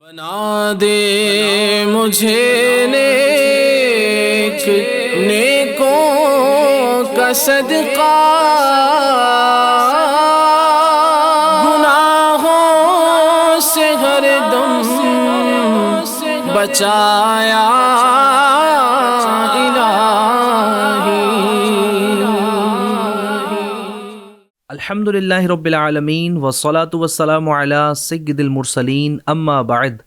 بنا دے مجھے نیک نیکوں کا صدقہ، گناہوں سے ہر دم بچایا الہی۔ الحمدللہ رب العالمین والصلاة والسلام علی سید المرسلین، اما بعد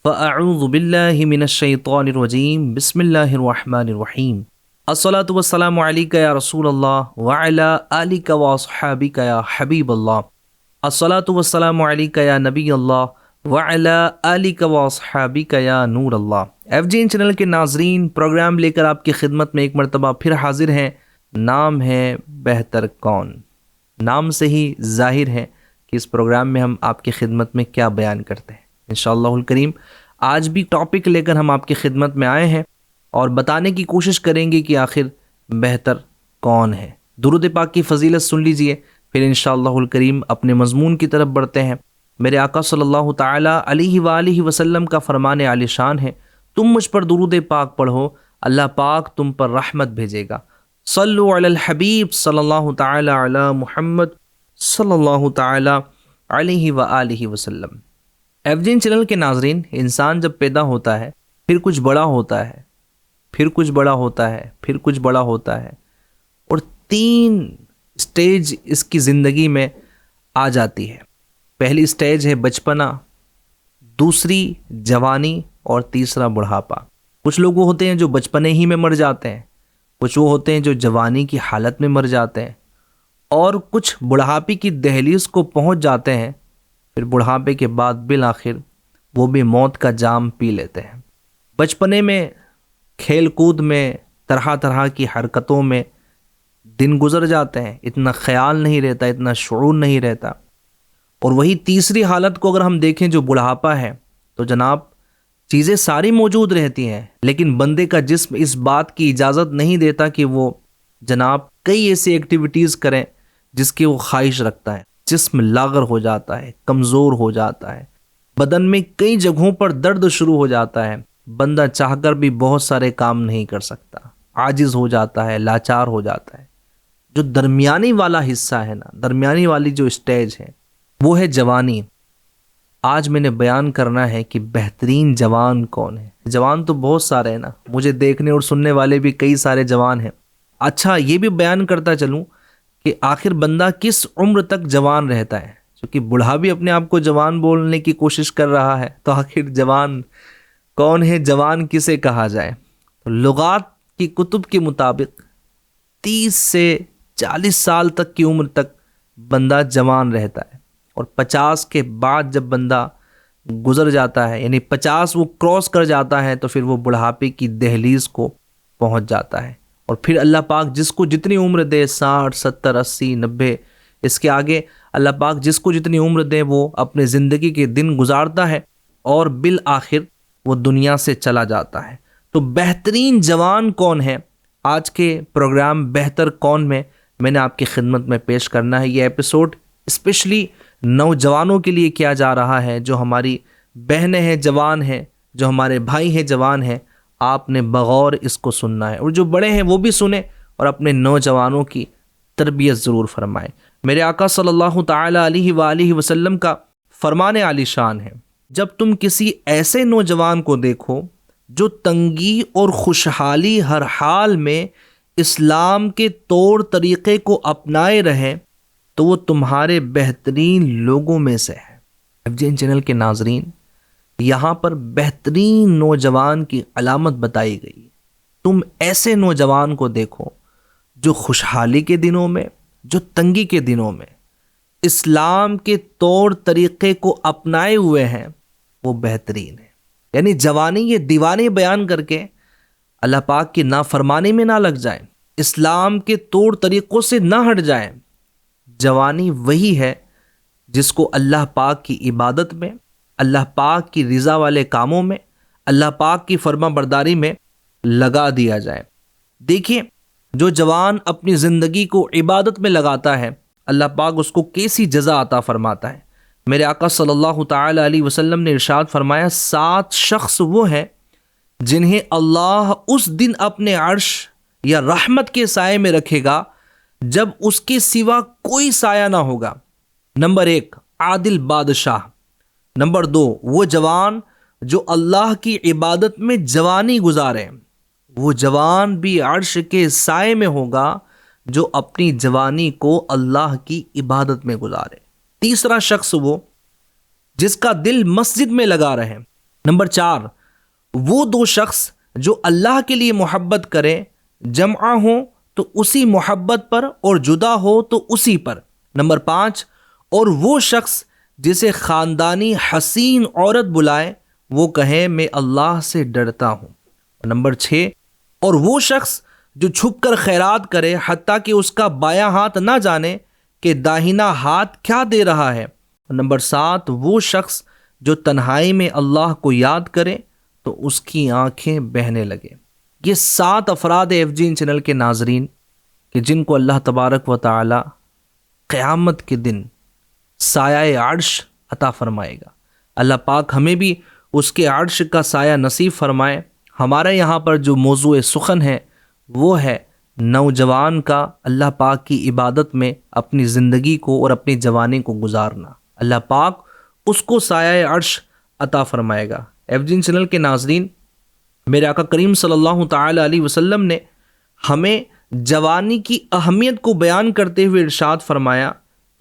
فاعوذ باللہ من الشیطان الرجیم، بسم اللہ الرحمن الرحیم۔ الصلاة والسلام علیک یا رسول اللہ وعلی آلک واصحابک یا حبیب اللہ، الصلاة والسلام علیک یا نبی اللہ وعلی آلک واصحابک یا نور اللہ۔ FGN چینل کے ناظرین، پروگرام لے کر آپ کی خدمت میں ایک مرتبہ پھر حاضر ہیں۔ نام ہے بہتر کون۔ نام سے ہی ظاہر ہے کہ اس پروگرام میں ہم آپ کی خدمت میں کیا بیان کرتے ہیں۔ انشاءاللہ الکریم آج بھی ٹاپک لے کر ہم آپ کی خدمت میں آئے ہیں اور بتانے کی کوشش کریں گے کہ آخر بہتر کون ہے۔ درود پاک کی فضیلت سن لیجئے، پھر انشاءاللہ الکریم اپنے مضمون کی طرف بڑھتے ہیں۔ میرے آقا صلی اللہ تعالی علیہ وآلہ وسلم کا فرمان عالی شان ہے، تم مجھ پر درود پاک پڑھو، اللہ پاک تم پر رحمت بھیجے گا۔ صلو علی الحبیب صلی اللہ تعالی علی محمد صلی اللہ تعالی علیہ وآلہ وسلم۔ FGN چینل کے ناظرین، انسان جب پیدا ہوتا ہے پھر کچھ بڑا ہوتا ہے، پھر کچھ بڑا ہوتا ہے، پھر کچھ بڑا ہوتا ہے، اور 3 سٹیج اس کی زندگی میں آ جاتی ہے۔ پہلی سٹیج ہے بچپنا، دوسری جوانی، اور تیسرا بڑھاپا۔ کچھ لوگ وہ ہوتے ہیں جو بچپنے ہی میں مر جاتے ہیں، کچھ وہ ہوتے ہیں جو جوانی کی حالت میں مر جاتے ہیں، اور کچھ بڑھاپے کی دہلیز کو پہنچ جاتے ہیں، پھر بڑھاپے کے بعد بالآخر وہ بھی موت کا جام پی لیتے ہیں۔ بچپنے میں کھیل کود میں طرح طرح کی حرکتوں میں دن گزر جاتے ہیں، اتنا خیال نہیں رہتا، اتنا شعور نہیں رہتا۔ اور وہی تیسری حالت کو اگر ہم دیکھیں جو بڑھاپا ہے، تو جناب چیزیں ساری موجود رہتی ہیں، لیکن بندے کا جسم اس بات کی اجازت نہیں دیتا کہ وہ جناب کئی ایسی ایکٹیویٹیز کریں جس کی وہ خواہش رکھتا ہے۔ جسم لاغر ہو جاتا ہے، کمزور ہو جاتا ہے، بدن میں کئی جگہوں پر درد شروع ہو جاتا ہے، بندہ چاہ کر بھی بہت سارے کام نہیں کر سکتا، عاجز ہو جاتا ہے، لاچار ہو جاتا ہے۔ جو درمیانی والا حصہ ہے نا، درمیانی والی جو اسٹیج ہے، وہ ہے جوانی۔ آج میں نے بیان کرنا ہے کہ بہترین جوان کون ہے۔ جوان تو بہت سارے ہیں نا، مجھے دیکھنے اور سننے والے بھی کئی سارے جوان ہیں۔ اچھا یہ بھی بیان کرتا چلوں کہ آخر بندہ کس عمر تک جوان رہتا ہے، کیونکہ بوڑھا بھی اپنے آپ کو جوان بولنے کی کوشش کر رہا ہے، تو آخر جوان کون ہے، جوان کسے کہا جائے؟ تو لغات کی کتب کے مطابق 30 سے 40 سال تک کی عمر تک بندہ جوان رہتا ہے، اور 50 کے بعد جب بندہ گزر جاتا ہے، یعنی 50 وہ کراس کر جاتا ہے، تو پھر وہ بڑھاپے کی دہلیز کو پہنچ جاتا ہے۔ اور پھر اللہ پاک جس کو جتنی عمر دے، 60 70 80 90، اس کے آگے اللہ پاک جس کو جتنی عمر دے وہ اپنے زندگی کے دن گزارتا ہے، اور بالآخر وہ دنیا سے چلا جاتا ہے۔ تو بہترین جوان کون ہے، آج کے پروگرام بہتر کون میں نے آپ کی خدمت میں پیش کرنا ہے۔ یہ ایپیسوڈ اسپیشلی نوجوانوں کے لیے کیا جا رہا ہے، جو ہماری بہنیں ہیں جوان ہیں، جو ہمارے بھائی ہیں جوان ہیں۔ آپ نے بغور اس کو سننا ہے، اور جو بڑے ہیں وہ بھی سنیں، اور اپنے نوجوانوں کی تربیت ضرور فرمائیں۔ میرے آقا صلی اللہ تعالی علیہ وآلہ وسلم کا فرمان عالی شان ہے، جب تم کسی ایسے نوجوان کو دیکھو جو تنگی اور خوشحالی ہر حال میں اسلام کے طور طریقے کو اپنائے رہے، تو وہ تمہارے بہترین لوگوں میں سے ہے۔ FGN چینل کے ناظرین، یہاں پر بہترین نوجوان کی علامت بتائی گئی۔ تم ایسے نوجوان کو دیکھو جو خوشحالی کے دنوں میں، جو تنگی کے دنوں میں اسلام کے طور طریقے کو اپنائے ہوئے ہیں، وہ بہترین ہے۔ یعنی جوانی یہ دیوانے بیان کر کے اللہ پاک کی نافرمانی میں نہ لگ جائیں، اسلام کے طور طریقوں سے نہ ہٹ جائیں۔ جوانی وہی ہے جس کو اللہ پاک کی عبادت میں، اللہ پاک کی رضا والے کاموں میں، اللہ پاک کی فرما برداری میں لگا دیا جائے۔ دیکھیے جو جوان اپنی زندگی کو عبادت میں لگاتا ہے، اللہ پاک اس کو کیسی جزا عطا فرماتا ہے۔ میرے آقا صلی اللہ تعالی علیہ وسلم نے ارشاد فرمایا 7 شخص وہ ہیں جنہیں اللہ اس دن اپنے عرش یا رحمت کے سائے میں رکھے گا جب اس کے سوا کوئی سایہ نہ ہوگا۔ نمبر 1 عادل بادشاہ، نمبر 2 وہ جوان جو اللہ کی عبادت میں جوانی گزارے، وہ جوان بھی عرش کے سائے میں ہوگا جو اپنی جوانی کو اللہ کی عبادت میں گزارے۔ تیسرا شخص وہ جس کا دل مسجد میں لگا رہے۔ نمبر 4 وہ 2 شخص جو اللہ کے لیے محبت کرے، جمع ہو تو اسی محبت پر اور جدا ہو تو اسی پر۔ نمبر 5 اور وہ شخص جسے خاندانی حسین عورت بلائے وہ کہے میں اللہ سے ڈرتا ہوں۔ نمبر 6 اور وہ شخص جو چھپ کر خیرات کرے حتیٰ کہ اس کا بایاں ہاتھ نہ جانے کہ داہنا ہاتھ کیا دے رہا ہے۔ نمبر 7 وہ شخص جو تنہائی میں اللہ کو یاد کرے تو اس کی آنکھیں بہنے لگے۔ یہ 7 افراد ایف جی ان چینل کے ناظرین کہ جن کو اللہ تبارک و تعالی قیامت کے دن سایہ عرش عطا فرمائے گا۔ اللہ پاک ہمیں بھی اس کے عرش کا سایہ نصیب فرمائے۔ ہمارے یہاں پر جو موضوع سخن ہے وہ ہے نوجوان کا اللہ پاک کی عبادت میں اپنی زندگی کو اور اپنی جوانی کو گزارنا۔ اللہ پاک اس کو سایہ عرش عطا فرمائے گا۔ ایف جی چینل کے ناظرین، میرے آقا کریم صلی اللہ تعالی علیہ وسلم نے ہمیں جوانی کی اہمیت کو بیان کرتے ہوئے ارشاد فرمایا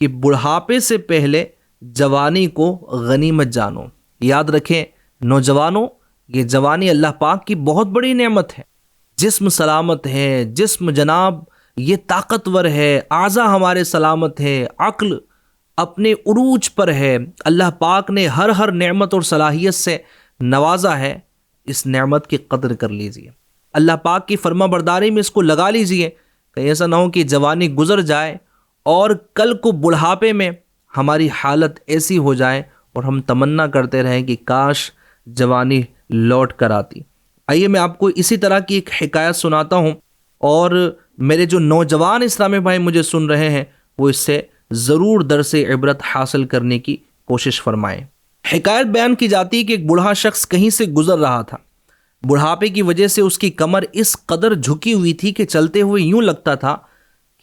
کہ بڑھاپے سے پہلے جوانی کو غنیمت جانو۔ یاد رکھیں نوجوانوں، یہ جوانی اللہ پاک کی بہت بڑی نعمت ہے۔ جسم سلامت ہے، جسم جناب یہ طاقتور ہے، اعضاء ہمارے سلامت ہے، عقل اپنے عروج پر ہے۔ اللہ پاک نے ہر نعمت اور صلاحیت سے نوازا ہے۔ اس نعمت کی قدر کر لیجئے، اللہ پاک کی فرما برداری میں اس کو لگا لیجئے، کہیں ایسا نہ ہو کہ جوانی گزر جائے اور کل کو بڑھاپے میں ہماری حالت ایسی ہو جائے اور ہم تمنا کرتے رہیں کہ کاش جوانی لوٹ کر آتی۔ آئیے میں آپ کو اسی طرح کی ایک حکایت سناتا ہوں، اور میرے جو نوجوان اسلامی بھائی مجھے سن رہے ہیں وہ اس سے ضرور درس عبرت حاصل کرنے کی کوشش فرمائیں۔ حکایت بیان کی جاتی ہے کہ ایک بوڑھا شخص کہیں سے گزر رہا تھا۔ بڑھاپے کی وجہ سے اس کی کمر اس قدر جھکی ہوئی تھی کہ چلتے ہوئے یوں لگتا تھا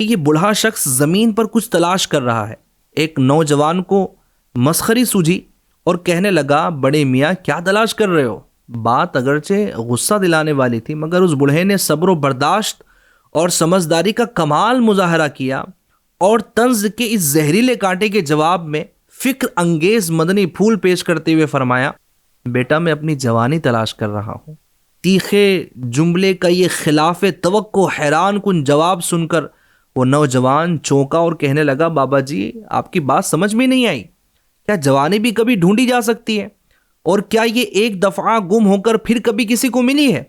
کہ یہ بوڑھا شخص زمین پر کچھ تلاش کر رہا ہے۔ ایک نوجوان کو مسخری سوجھی اور کہنے لگا، بڑے میاں کیا تلاش کر رہے ہو؟ بات اگرچہ غصہ دلانے والی تھی مگر اس بوڑھے نے صبر و برداشت اور سمجھداری کا کمال مظاہرہ کیا اور طنز کے اس زہریلے کانٹے کے جواب میں فکر انگیز مدنی پھول پیش کرتے ہوئے فرمایا، بیٹا میں اپنی جوانی تلاش کر رہا ہوں۔ تیکھے جملے کا یہ خلاف توقع حیران کن جواب سن کر وہ نوجوان چونکا اور کہنے لگا، بابا جی آپ کی بات سمجھ میں نہیں آئی، کیا جوانی بھی کبھی ڈھونڈی جا سکتی ہے؟ اور کیا یہ ایک دفعہ گم ہو کر پھر کبھی کسی کو ملی ہے؟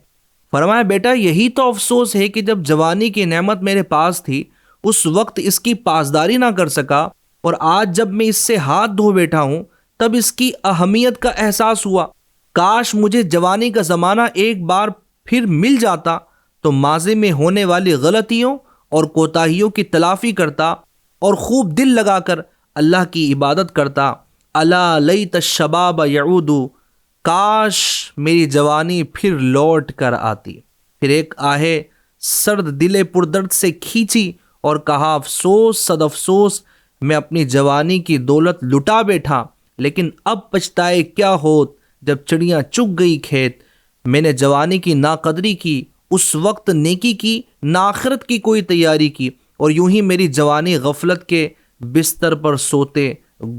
فرمایا، بیٹا یہی تو افسوس ہے کہ جب جوانی کی نعمت میرے پاس تھی اس وقت اس کی پاسداری نہ کر سکا، اور آج جب میں اس سے ہاتھ دھو بیٹھا ہوں تب اس کی اہمیت کا احساس ہوا۔ کاش مجھے جوانی کا زمانہ ایک بار پھر مل جاتا تو ماضی میں ہونے والی غلطیوں اور کوتاہیوں کی تلافی کرتا اور خوب دل لگا کر اللہ کی عبادت کرتا۔ الا لیت الشباب یعود، کاش میری جوانی پھر لوٹ کر آتی۔ پھر ایک آہے سرد دل پردرد سے کھینچی اور کہا، افسوس صد افسوس، میں اپنی جوانی کی دولت لٹا بیٹھا، لیکن اب پچھتائے کیا ہوت جب چڑیاں چگ گئی کھیت۔ میں نے جوانی کی ناقدری کی، اس وقت نیکی کی نہ آخرت کی کوئی تیاری کی، اور یوں ہی میری جوانی غفلت کے بستر پر سوتے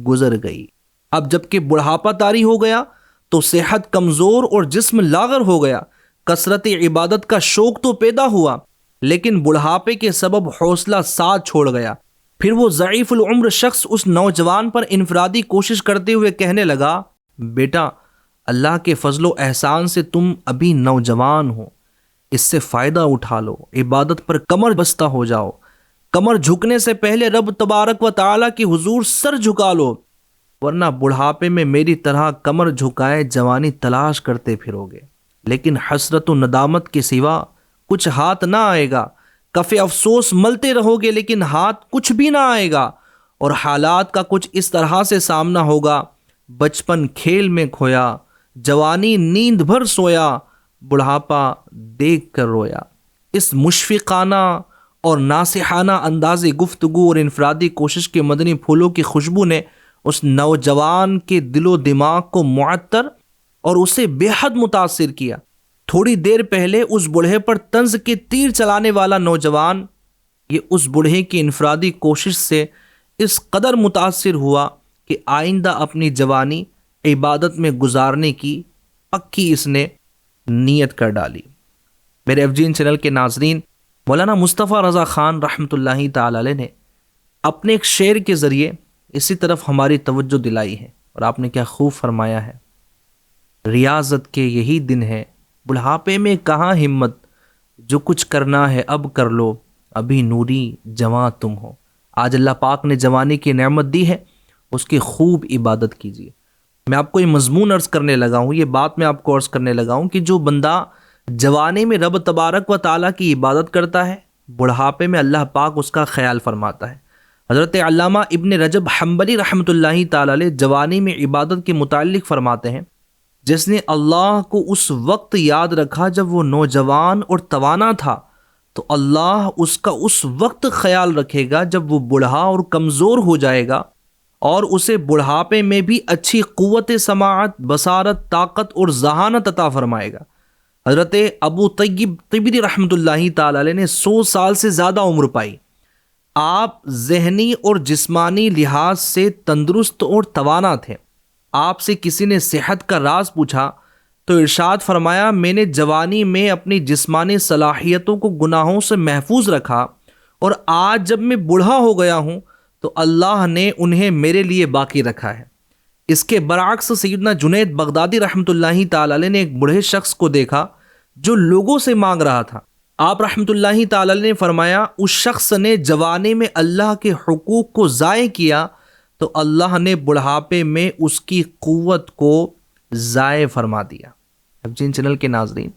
گزر گئی۔ اب جب کہ بڑھاپا طاری ہو گیا تو صحت کمزور اور جسم لاغر ہو گیا۔ کثرت عبادت کا شوق تو پیدا ہوا لیکن بڑھاپے کے سبب حوصلہ ساتھ چھوڑ گیا۔ پھر وہ ضعیف العمر شخص اس نوجوان پر انفرادی کوشش کرتے ہوئے کہنے لگا، بیٹا اللہ کے فضل و احسان سے تم ابھی نوجوان ہو، اس سے فائدہ اٹھا لو، عبادت پر کمر بستہ ہو جاؤ۔ کمر جھکنے سے پہلے رب تبارک و تعالیٰ کی حضور سر جھکا لو، ورنہ بڑھاپے میں میری طرح کمر جھکائے جوانی تلاش کرتے پھرو گے، لیکن حسرت و ندامت کے سوا کچھ ہاتھ نہ آئے گا۔ کف افسوس ملتے رہو گے لیکن ہاتھ کچھ بھی نہ آئے گا، اور حالات کا کچھ اس طرح سے سامنا ہوگا، بچپن کھیل میں کھویا، جوانی نیند بھر سویا، بڑھاپا دیکھ کر رویا۔ اس مشفقانہ اور ناصحانہ انداز گفتگو اور انفرادی کوشش کے مدنی پھولوں کی خوشبو نے اس نوجوان کے دل و دماغ کو معطر اور اسے بے حد متاثر کیا۔ تھوڑی دیر پہلے اس بوڑھے پر طنز کے تیر چلانے والا نوجوان یہ اس بوڑھے کی انفرادی کوشش سے اس قدر متاثر ہوا کہ آئندہ اپنی جوانی عبادت میں گزارنے کی پکی اس نے نیت کر ڈالی۔ میرے ایف جی این چینل کے ناظرین، مولانا مصطفیٰ رضا خان رحمۃ اللہ تعالی علیہ نے اپنے ایک شعر کے ذریعے اسی طرف ہماری توجہ دلائی ہے، اور آپ نے کیا خوب فرمایا ہے، ریاضت کے یہی دن ہے، بڑھاپے میں کہاں ہمت، جو کچھ کرنا ہے اب کر لو، ابھی نوری جواں تم ہو۔ آج اللہ پاک نے جوانی کی نعمت دی ہے، اس کی خوب عبادت کیجیے۔ میں آپ کو یہ مضمون عرض کرنے لگا ہوں، یہ بات میں آپ کو عرض کرنے لگا ہوں کہ جو بندہ جوانی میں رب تبارک و تعالیٰ کی عبادت کرتا ہے، بڑھاپے میں اللہ پاک اس کا خیال فرماتا ہے۔ حضرت علامہ ابن رجب حنبلی رحمۃ اللہ تعالی علیہ جوانی میں عبادت کے متعلق فرماتے ہیں، جس نے اللہ کو اس وقت یاد رکھا جب وہ نوجوان اور توانا تھا، تو اللہ اس کا اس وقت خیال رکھے گا جب وہ بوڑھا اور کمزور ہو جائے گا، اور اسے بڑھاپے میں بھی اچھی قوت سماعت، بصارت، طاقت اور ذہانت عطا فرمائے گا۔ حضرت ابو طیب طبری رحمۃ اللہ تعالی علیہ نے 100 سال سے زیادہ عمر پائی۔ آپ ذہنی اور جسمانی لحاظ سے تندرست اور توانا تھے۔ آپ سے کسی نے صحت کا راز پوچھا تو ارشاد فرمایا، میں نے جوانی میں اپنی جسمانی صلاحیتوں کو گناہوں سے محفوظ رکھا، اور آج جب میں بوڑھا ہو گیا ہوں تو اللہ نے انہیں میرے لیے باقی رکھا ہے۔ اس کے برعکس سیدنا جنید بغدادی رحمۃ اللہ تعالی علیہ نے ایک بوڑھے شخص کو دیکھا جو لوگوں سے مانگ رہا تھا۔ آپ رحمۃ اللہ تعالی علیہ نے فرمایا، اس شخص نے جوانی میں اللہ کے حقوق کو ضائع کیا تو اللہ نے بڑھاپے میں اس کی قوت کو ضائع فرما دیا۔ اب جن چینل کے ناظرین،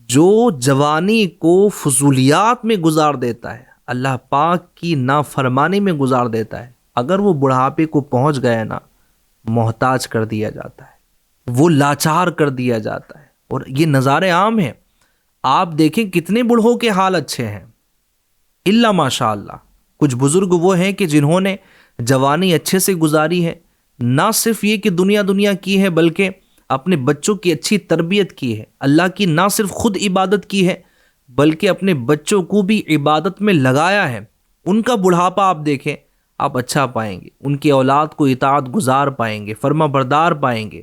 جو جوانی کو فضولیات میں گزار دیتا ہے، اللہ پاک کی نافرمانی میں گزار دیتا ہے، اگر وہ بڑھاپے کو پہنچ گیا نا، محتاج کر دیا جاتا ہے، وہ لاچار کر دیا جاتا ہے، اور یہ نظارے عام ہیں۔ آپ دیکھیں کتنے بوڑھوں کے حال اچھے ہیں، الا ماشاء اللہ۔ کچھ بزرگ وہ ہیں کہ جنہوں نے جوانی اچھے سے گزاری ہے، نہ صرف یہ کہ دنیا کی ہے، بلکہ اپنے بچوں کی اچھی تربیت کی ہے، اللہ کی نہ صرف خود عبادت کی ہے بلکہ اپنے بچوں کو بھی عبادت میں لگایا ہے۔ ان کا بڑھاپا آپ دیکھیں، آپ اچھا پائیں گے، ان کی اولاد کو اطاعت گزار پائیں گے، فرما بردار پائیں گے۔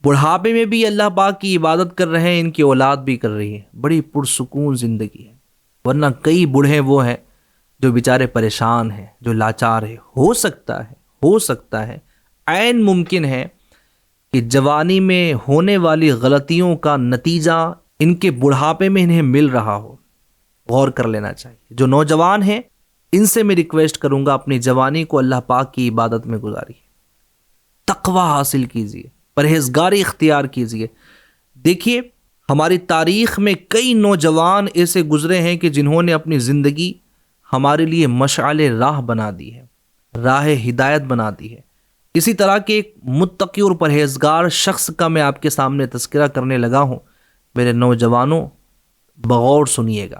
بڑھاپے میں بھی اللہ پاک کی عبادت کر رہے ہیں، ان کی اولاد بھی کر رہی ہے، بڑی پرسکون زندگی ہے۔ ورنہ کئی بوڑھے وہ ہیں جو بیچارے پریشان ہیں، جو لاچار ہیں۔ ہو سکتا ہے عین ممکن ہے کہ جوانی میں ہونے والی غلطیوں کا نتیجہ ان کے بڑھاپے میں انہیں مل رہا ہو، غور کر لینا چاہیے۔ جو نوجوان ہیں، ان سے میں ریکویسٹ کروں گا، اپنی جوانی کو اللہ پاک کی عبادت میں گزاریے، تقوی حاصل کیجیے، پرہیزگاری اختیار کیجیے۔ دیکھیے، ہماری تاریخ میں کئی نوجوان ایسے گزرے ہیں کہ جنہوں نے اپنی زندگی ہمارے لیے مشعل راہ بنا دی ہے، راہ ہدایت بنا دی ہے۔ اسی طرح کے ایک متقی اور پرہیزگار شخص کا میں آپ کے سامنے تذکرہ کرنے لگا ہوں۔ میرے نوجوانوں، بغور سنیے گا۔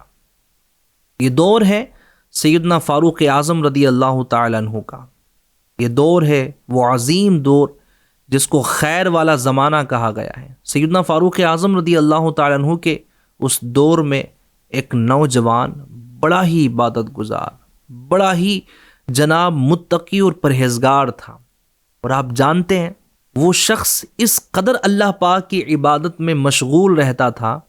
یہ دور ہے سیدنا فاروق اعظم رضی اللہ تعالی عنہ کا۔ یہ دور ہے وہ عظیم دور جس کو خیر والا زمانہ کہا گیا ہے۔ سیدنا فاروق اعظم رضی اللہ تعالی عنہ کے اس دور میں ایک نوجوان بڑا ہی عبادت گزار، بڑا ہی جناب متقی اور پرہیزگار تھا، اور آپ جانتے ہیں وہ شخص اس قدر اللہ پاک کی عبادت میں مشغول رہتا تھا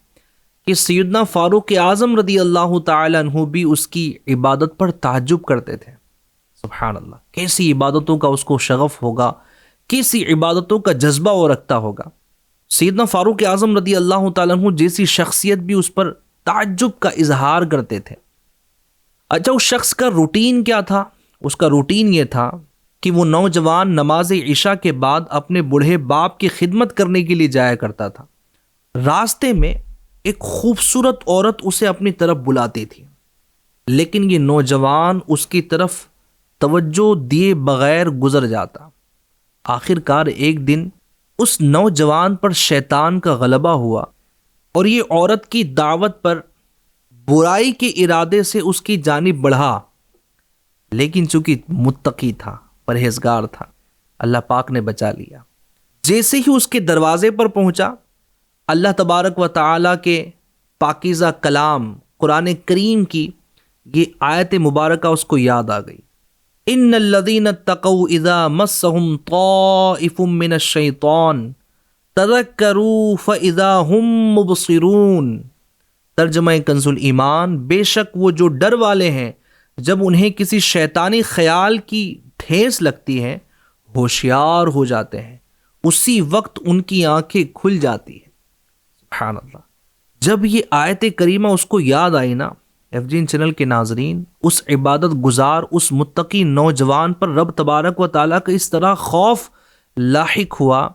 کہ سیدنا فاروق اعظم رضی اللہ تعالی عنہ بھی اس کی عبادت پر تعجب کرتے تھے۔ سبحان اللہ، کیسی عبادتوں کا اس کو شغف ہوگا، کیسی عبادتوں کا جذبہ وہ رکھتا ہوگا۔ سیدنا فاروق اعظم رضی اللہ تعالی عنہ جیسی شخصیت بھی اس پر تعجب کا اظہار کرتے تھے۔ اچھا، اس شخص کا روٹین کیا تھا؟ اس کا روٹین یہ تھا کہ وہ نوجوان نماز عشاء کے بعد اپنے بوڑھے باپ کی خدمت کرنے کے لیے جایا کرتا تھا۔ راستے میں ایک خوبصورت عورت اسے اپنی طرف بلاتی تھی، لیکن یہ نوجوان اس کی طرف توجہ دیے بغیر گزر جاتا۔ آخر کار ایک دن اس نوجوان پر شیطان کا غلبہ ہوا اور یہ عورت کی دعوت پر برائی کے ارادے سے اس کی جانب بڑھا، لیکن چونکہ متقی تھا، پرہیزگار تھا، اللہ پاک نے بچا لیا۔ جیسے ہی اس کے دروازے پر پہنچا، اللہ تبارک و تعالیٰ کے پاکیزہ کلام قرآن کریم کی یہ آیت مبارکہ اس کو یاد آ گئی۔ ان الذین اتقوا اذا مسهم طائف من الشیطان تذکروا فاذا هم مبصرون۔ ترجمہ کنز الایمان، بے شک وہ جو ڈر والے ہیں جب انہیں کسی شیطانی خیال کی ٹھیس لگتی ہے ہوشیار ہو جاتے ہیں، اسی وقت ان کی آنکھیں کھل جاتی ہیں۔ سبحان اللہ۔ جب یہ آیت کریمہ اس کو یاد آئی نا، ایف جین چینل کے ناظرین، اس عبادت گزار، اس متقی نوجوان پر رب تبارک و تعالیٰ کا اس طرح خوف لاحق ہوا،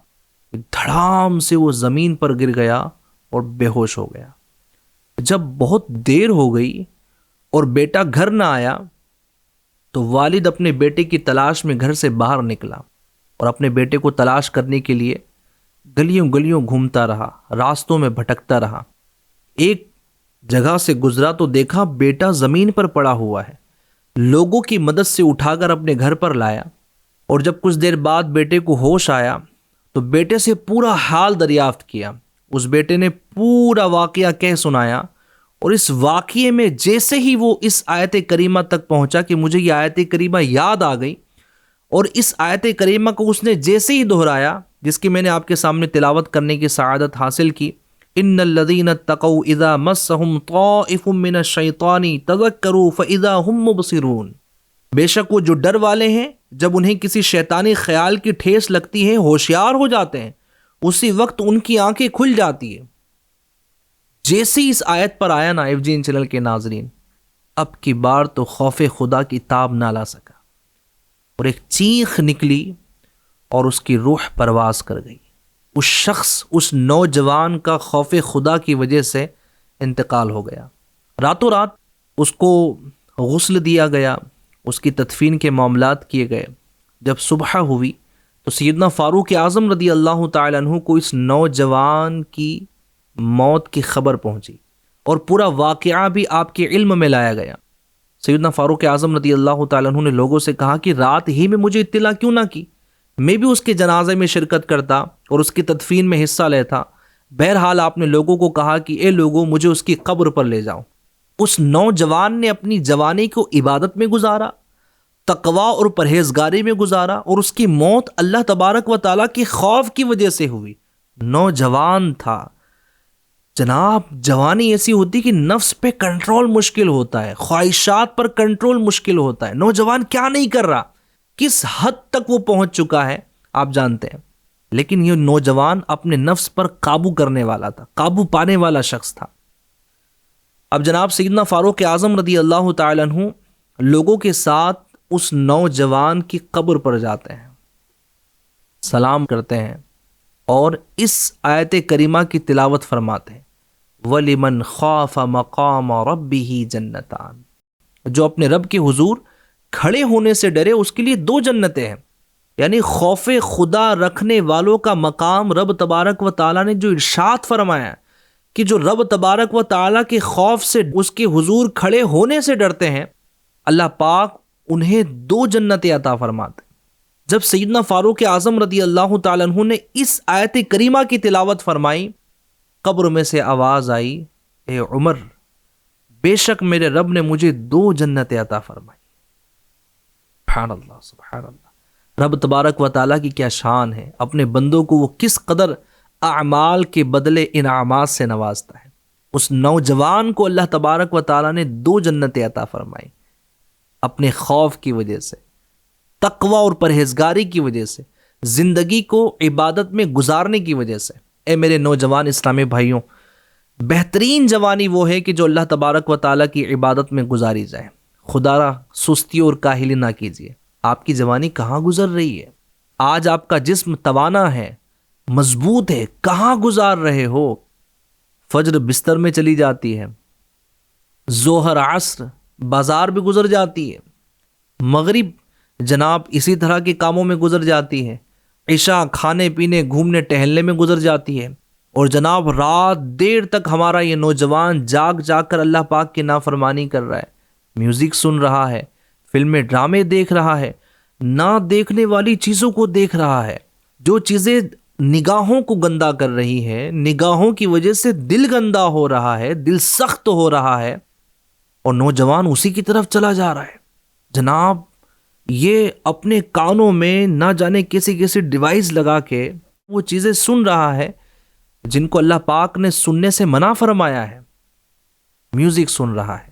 دھڑام سے وہ زمین پر گر گیا اور بے ہوش ہو گیا۔ جب بہت دیر ہو گئی اور بیٹا گھر نہ آیا تو والد اپنے بیٹے کی تلاش میں گھر سے باہر نکلا اور اپنے بیٹے کو تلاش کرنے کے لیے گلیوں گلیوں گھومتا رہا، راستوں میں بھٹکتا رہا۔ ایک جگہ سے گزرا تو دیکھا بیٹا زمین پر پڑا ہوا ہے۔ لوگوں کی مدد سے اٹھا کر اپنے گھر پر لایا، اور جب کچھ دیر بعد بیٹے کو ہوش آیا تو بیٹے سے پورا حال دریافت کیا۔ اس بیٹے نے پورا واقعہ کہہ سنایا، اور اس واقعے میں جیسے ہی وہ اس آیت کریمہ تک پہنچا کہ مجھے یہ آیت کریمہ یاد آ گئی، اور اس آیت کریمہ کو اس نے جیسے ہی دہرایا جس کی میں نے آپ کے سامنے تلاوت کرنے کی سعادت حاصل کی، ان الذین اتقوا اذا مسهم طائف من الشیطان تذکروا فاذا هم مبصرون۔ بے شک وہ جو ڈر والے ہیں جب انہیں کسی شیطانی خیال کی ٹھیس لگتی ہے ہوشیار ہو جاتے ہیں، اسی وقت ان کی آنکھیں کھل جاتی ہیں۔ جیسے ہی اس آیت پر آیا نا ایف جین چینل کے ناظرین، اب کی بار تو خوف خدا کی تاب نہ لا سکا، اور ایک چیخ نکلی اور اس کی روح پرواز کر گئی۔ اس شخص، اس نوجوان کا خوف خدا کی وجہ سے انتقال ہو گیا۔ راتوں رات اس کو غسل دیا گیا، اس کی تدفین کے معاملات کیے گئے۔ جب صبح ہوئی تو سیدنا فاروق اعظم رضی اللہ تعالیٰ عنہ کو اس نوجوان کی موت کی خبر پہنچی، اور پورا واقعہ بھی آپ کے علم میں لایا گیا۔ سیدنا فاروق اعظم رضی اللہ تعالیٰ عنہ نے لوگوں سے کہا کہ رات ہی میں مجھے اطلاع کیوں نہ کی، میں بھی اس کے جنازے میں شرکت کرتا اور اس کی تدفین میں حصہ لیتا۔ بہرحال آپ نے لوگوں کو کہا کہ اے لوگوں، مجھے اس کی قبر پر لے جاؤ۔ اس نوجوان نے اپنی جوانی کو عبادت میں گزارا، تقوی اور پرہیزگاری میں گزارا، اور اس کی موت اللہ تبارک و تعالیٰ کے خوف کی وجہ سے ہوئی۔ نوجوان تھا جناب، جوانی ایسی ہوتی کہ نفس پہ کنٹرول مشکل ہوتا ہے، خواہشات پر کنٹرول مشکل ہوتا ہے۔ نوجوان کیا نہیں کر رہا، کس حد تک وہ پہنچ چکا ہے آپ جانتے ہیں، لیکن یہ نوجوان اپنے نفس پر قابو کرنے والا تھا، قابو پانے والا شخص تھا۔ اب جناب سیدنا فاروق اعظم رضی اللہ تعالیٰ عنہ لوگوں کے ساتھ اس نوجوان کی قبر پر جاتے ہیں، سلام کرتے ہیں، اور اس آیت کریمہ کی تلاوت فرماتے ہیں، وَلِمَنْ خَافَ مَقَامَ رَبِّهِ جَنَّتَانِ۔ جو اپنے رب کے حضور کھڑے ہونے سے ڈرے اس کے لیے دو جنتیں ہیں۔ یعنی خوف خدا رکھنے والوں کا مقام رب تبارک و تعالیٰ نے جو ارشاد فرمایا کہ جو رب تبارک و تعالیٰ کے خوف سے، اس کے حضور کھڑے ہونے سے ڈرتے ہیں، اللہ پاک انہیں دو جنتیں عطا فرماتے۔ جب سیدنا فاروق اعظم رضی اللہ تعالیٰ عنہ نے اس آیت کریمہ کی تلاوت فرمائی، قبر میں سے آواز آئی، اے عمر، بے شک میرے رب نے مجھے دو جنتیں عطا فرمائی۔ سبحان اللہ، سبحان اللہ۔ رب تبارک و تعالیٰ کی کیا شان ہے، اپنے بندوں کو وہ کس قدر اعمال کے بدلے انعامات سے نوازتا ہے۔ اس نوجوان کو اللہ تبارک و تعالیٰ نے دو جنتیں عطا فرمائی، اپنے خوف کی وجہ سے، تقوی اور پرہیزگاری کی وجہ سے، زندگی کو عبادت میں گزارنے کی وجہ سے۔ اے میرے نوجوان اسلامی بھائیوں، بہترین جوانی وہ ہے کہ جو اللہ تبارک و تعالیٰ کی عبادت میں گزاری جائے۔ خدا را سستی اور کاہلی نہ کیجیے۔ آپ کی جوانی کہاں گزر رہی ہے؟ آج آپ کا جسم توانا ہے، مضبوط ہے، کہاں گزار رہے ہو؟ فجر بستر میں چلی جاتی ہے، ظہر عصر بازار بھی گزر جاتی ہے، مغرب جناب اسی طرح کے کاموں میں گزر جاتی ہے، عشاء کھانے پینے گھومنے ٹہلنے میں گزر جاتی ہے، اور جناب رات دیر تک ہمارا یہ نوجوان جاگ جاگ کر اللہ پاک کی نافرمانی کر رہا ہے، میوزک سن رہا ہے، فلمیں ڈرامے دیکھ رہا ہے، نہ دیکھنے والی چیزوں کو دیکھ رہا ہے، جو چیزیں نگاہوں کو گندا کر رہی ہے، نگاہوں کی وجہ سے دل گندا ہو رہا ہے، دل سخت ہو رہا ہے، اور نوجوان اسی کی طرف چلا جا رہا ہے۔ جناب یہ اپنے کانوں میں نہ جانے کیسی کیسی ڈیوائس لگا کے وہ چیزیں سن رہا ہے جن کو اللہ پاک نے سننے سے منع فرمایا ہے، میوزک سن رہا ہے۔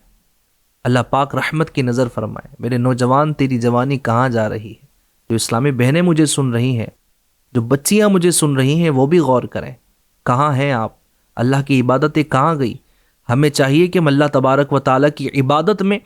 اللہ پاک رحمت کی نظر فرمائے۔ میرے نوجوان تیری جوانی کہاں جا رہی ہے؟ جو اسلامی بہنیں مجھے سن رہی ہیں، جو بچیاں مجھے سن رہی ہیں، وہ بھی غور کریں، کہاں ہیں آپ؟ اللہ کی عبادتیں کہاں گئی؟ ہمیں چاہیے کہ ہم اللہ تبارک و تعالیٰ کی عبادت میں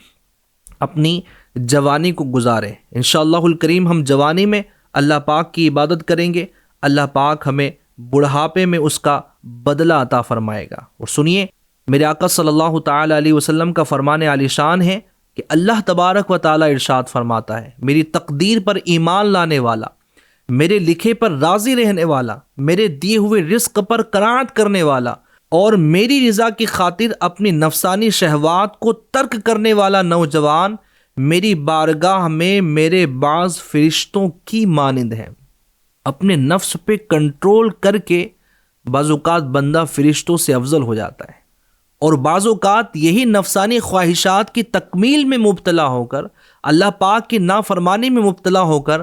اپنی جوانی کو گزاریں۔ انشاءاللہ الکریم ہم جوانی میں اللہ پاک کی عبادت کریں گے، اللہ پاک ہمیں بڑھاپے میں اس کا بدلہ عطا فرمائے گا۔ اور سنیے، میرے آقا صلی اللہ تعالی علیہ وسلم کا فرمان عالی شان ہے کہ اللہ تبارک و تعالیٰ ارشاد فرماتا ہے، میری تقدیر پر ایمان لانے والا، میرے لکھے پر راضی رہنے والا، میرے دیے ہوئے رزق پر قناعت کرنے والا، اور میری رضا کی خاطر اپنی نفسانی شہوات کو ترک کرنے والا نوجوان میری بارگاہ میں میرے بعض فرشتوں کی مانند ہے۔ اپنے نفس پہ کنٹرول کر کے بعض اوقات بندہ فرشتوں سے افضل ہو جاتا ہے، اور بعض اوقات یہی نفسانی خواہشات کی تکمیل میں مبتلا ہو کر، اللہ پاک کی نافرمانی میں مبتلا ہو کر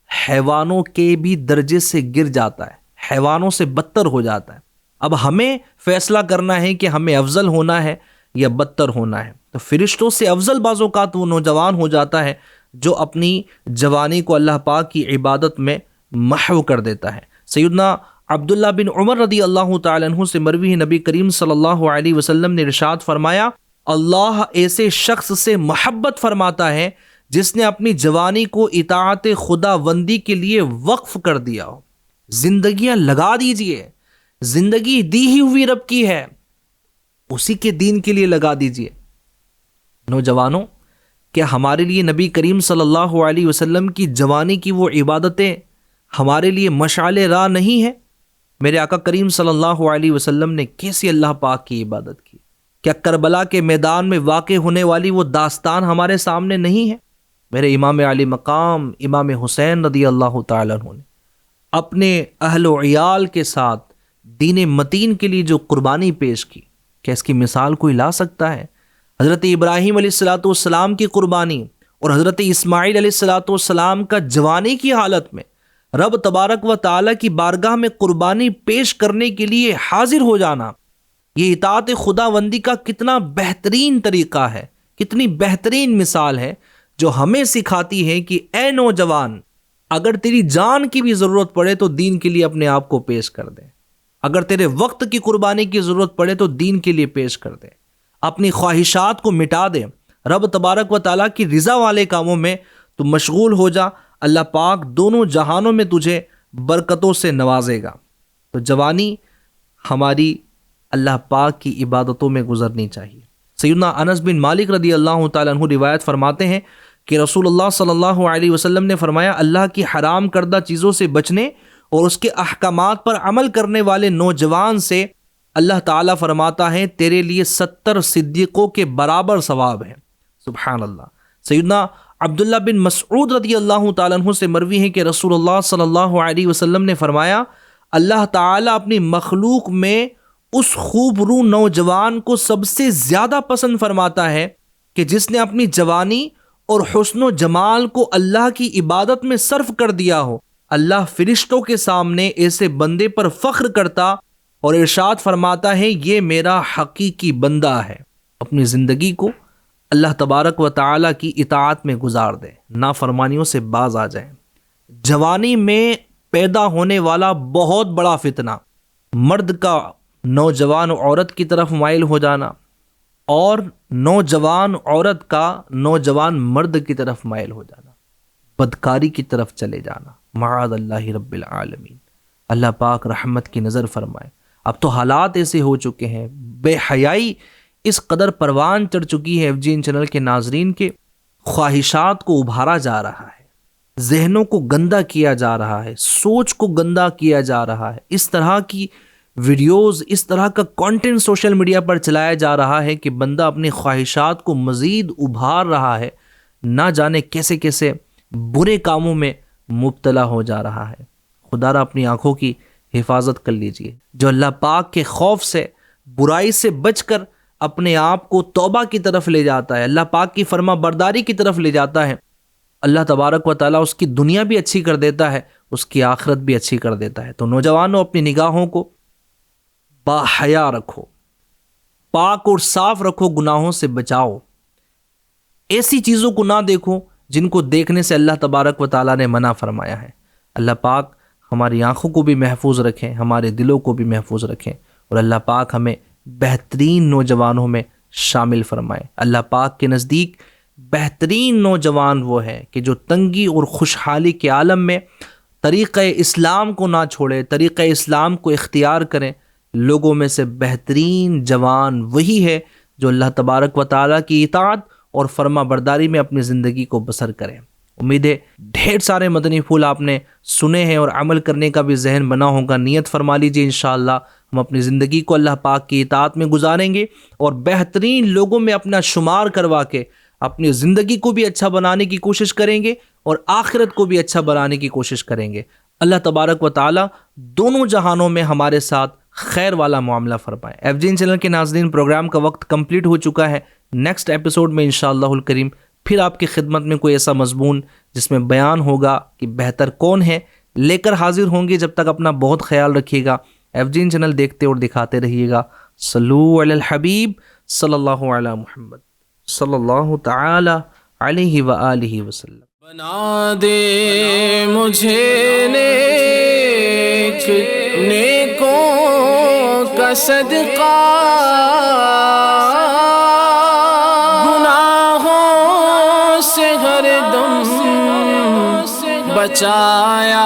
حیوانوں کے بھی درجے سے گر جاتا ہے، حیوانوں سے بدتر ہو جاتا ہے۔ اب ہمیں فیصلہ کرنا ہے کہ ہمیں افضل ہونا ہے یا بدتر ہونا ہے۔ تو فرشتوں سے افضل بعض اوقات وہ نوجوان ہو جاتا ہے جو اپنی جوانی کو اللہ پاک کی عبادت میں محو کر دیتا ہے۔ سیدنا عبداللہ بن عمر رضی اللہ تعالیٰ عنہ سے مروی ہے، نبی کریم صلی اللہ علیہ وسلم نے ارشاد فرمایا، اللہ ایسے شخص سے محبت فرماتا ہے جس نے اپنی جوانی کو اطاعت خدا بندی کے لیے وقف کر دیا ہو۔ زندگیاں لگا دیجئے، زندگی دی ہی ہوئی رب کی ہے، اسی کے دین کے لیے لگا دیجئے۔ نوجوانوں، کیا ہمارے لیے نبی کریم صلی اللہ علیہ وسلم کی جوانی کی وہ عبادتیں ہمارے لیے مشعل راہ نہیں ہے؟ میرے آقا کریم صلی اللہ علیہ وسلم نے کیسی اللہ پاک کی عبادت کی؟ کیا کربلا کے میدان میں واقع ہونے والی وہ داستان ہمارے سامنے نہیں ہے؟ میرے امام علی مقام امام حسین رضی اللہ تعالیٰ عنہ نے اپنے اہل و عیال کے ساتھ دین متین کے لیے جو قربانی پیش کی، کیا اس کی مثال کوئی لا سکتا ہے؟ حضرت ابراہیم علیہ السلام کی قربانی اور حضرت اسماعیل علیہ السلام کا جوانی کی حالت میں رب تبارک و تعالیٰ کی بارگاہ میں قربانی پیش کرنے کے لیے حاضر ہو جانا، یہ اطاعت خدا بندی کا کتنا بہترین طریقہ ہے، کتنی بہترین مثال ہے جو ہمیں سکھاتی ہے کہ اے نوجوان، اگر تیری جان کی بھی ضرورت پڑے تو دین کے لیے اپنے آپ کو پیش کر دے، اگر تیرے وقت کی قربانی کی ضرورت پڑے تو دین کے لیے پیش کر دے، اپنی خواہشات کو مٹا دے، رب تبارک و تعالیٰ کی رضا والے کاموں میں تو مشغول ہو جا، اللہ پاک دونوں جہانوں میں تجھے برکتوں سے نوازے گا۔ تو جوانی ہماری اللہ پاک کی عبادتوں میں گزرنی چاہیے۔ سیدنا انس بن مالک رضی اللہ تعالیٰ عنہ روایت فرماتے ہیں کہ رسول اللہ صلی اللہ علیہ وسلم نے فرمایا، اللہ کی حرام کردہ چیزوں سے بچنے اور اس کے احکامات پر عمل کرنے والے نوجوان سے اللہ تعالیٰ فرماتا ہے تیرے لیے 70 صدیقوں کے برابر ثواب ہے۔ سبحان اللہ۔ سیدنا عبداللہ بن مسعود رضی اللہ تعالیٰ عنہ سے مروی ہے کہ رسول اللہ صلی اللہ علیہ وسلم نے فرمایا، اللہ تعالیٰ اپنی مخلوق میں اس خوب رو نوجوان کو سب سے زیادہ پسند فرماتا ہے کہ جس نے اپنی جوانی اور حسن و جمال کو اللہ کی عبادت میں صرف کر دیا ہو۔ اللہ فرشتوں کے سامنے ایسے بندے پر فخر کرتا اور ارشاد فرماتا ہے یہ میرا حقیقی بندہ ہے۔ اپنی زندگی کو اللہ تبارک و تعالیٰ کی اطاعت میں گزار دیں، نافرمانیوں سے باز آ جائیں۔ جوانی میں پیدا ہونے والا بہت بڑا فتنہ، مرد کا نوجوان عورت کی طرف مائل ہو جانا اور نوجوان عورت کا نوجوان مرد کی طرف مائل ہو جانا، بدکاری کی طرف چلے جانا، معاذ اللہ رب العالمین۔ اللہ پاک رحمت کی نظر فرمائے۔ اب تو حالات ایسے ہو چکے ہیں، بے حیائی اس قدر پروان چڑھ چکی ہے FGN چینل کے ناظرین کے خواہشات کو ابھارا جا رہا ہے، ذہنوں کو گندا کیا جا رہا ہے، سوچ کو گندا کیا جا رہا ہے، اس طرح کی ویڈیوز، اس طرح کا کانٹینٹ سوشل میڈیا پر چلایا جا رہا ہے کہ بندہ اپنی خواہشات کو مزید ابھار رہا ہے، نہ جانے کیسے کیسے برے کاموں میں مبتلا ہو جا رہا ہے۔ خدا را اپنی آنکھوں کی حفاظت کر لیجئے۔ جو اللہ پاک کے خوف سے، برائی سے بچ کر اپنے آپ کو توبہ کی طرف لے جاتا ہے، اللہ پاک کی فرما برداری کی طرف لے جاتا ہے، اللہ تبارک و تعالیٰ اس کی دنیا بھی اچھی کر دیتا ہے، اس کی آخرت بھی اچھی کر دیتا ہے۔ تو نوجوانوں، اپنی نگاہوں کو با حیا رکھو، پاک اور صاف رکھو، گناہوں سے بچاؤ، ایسی چیزوں کو نہ دیکھو جن کو دیکھنے سے اللہ تبارک و تعالیٰ نے منع فرمایا ہے۔ اللہ پاک ہماری آنکھوں کو بھی محفوظ رکھیں، ہمارے دلوں کو بھی محفوظ رکھیں، اور اللہ پاک ہمیں بہترین نوجوانوں میں شامل فرمائے۔ اللہ پاک کے نزدیک بہترین نوجوان وہ ہے کہ جو تنگی اور خوشحالی کے عالم میں طریقہ اسلام کو نہ چھوڑے، طریقہ اسلام کو اختیار کریں۔ لوگوں میں سے بہترین جوان وہی ہے جو اللہ تبارک و تعالیٰ کی اطاعت اور فرما برداری میں اپنی زندگی کو بسر کریں۔ امید ہے ڈھیر سارے مدنی پھول آپ نے سنے ہیں اور عمل کرنے کا بھی ذہن بنا ہوگا۔ نیت فرما لیجیے، انشاءاللہ ہم اپنی زندگی کو اللہ پاک کی اطاعت میں گزاریں گے اور بہترین لوگوں میں اپنا شمار کروا کے اپنی زندگی کو بھی اچھا بنانے کی کوشش کریں گے اور آخرت کو بھی اچھا بنانے کی کوشش کریں گے۔ اللہ تبارک و تعالیٰ دونوں جہانوں میں ہمارے ساتھ خیر والا معاملہ فرمائے۔ ایف جی این چینل کے ناظرین، پروگرام کا وقت کمپلیٹ ہو چکا ہے۔ نیکسٹ ایپیسوڈ میں انشاءاللہ الکریم پھر آپ کی خدمت میں کوئی ایسا مضمون جس میں بیان ہوگا کہ بہتر کون ہے لے کر حاضر ہوں گے۔ جب تک اپنا بہت خیال رکھیے گا، ایف جی این چینل دیکھتے اور دکھاتے رہیے گا۔ صلو علی الحبیب صلی اللہ علی محمد صلی اللہ تعالی علیہ وآلہ وسلم۔ بنا دے مجھے نیک، نیکوں کا صدقہ، گناہوں سے ہر دم بچایا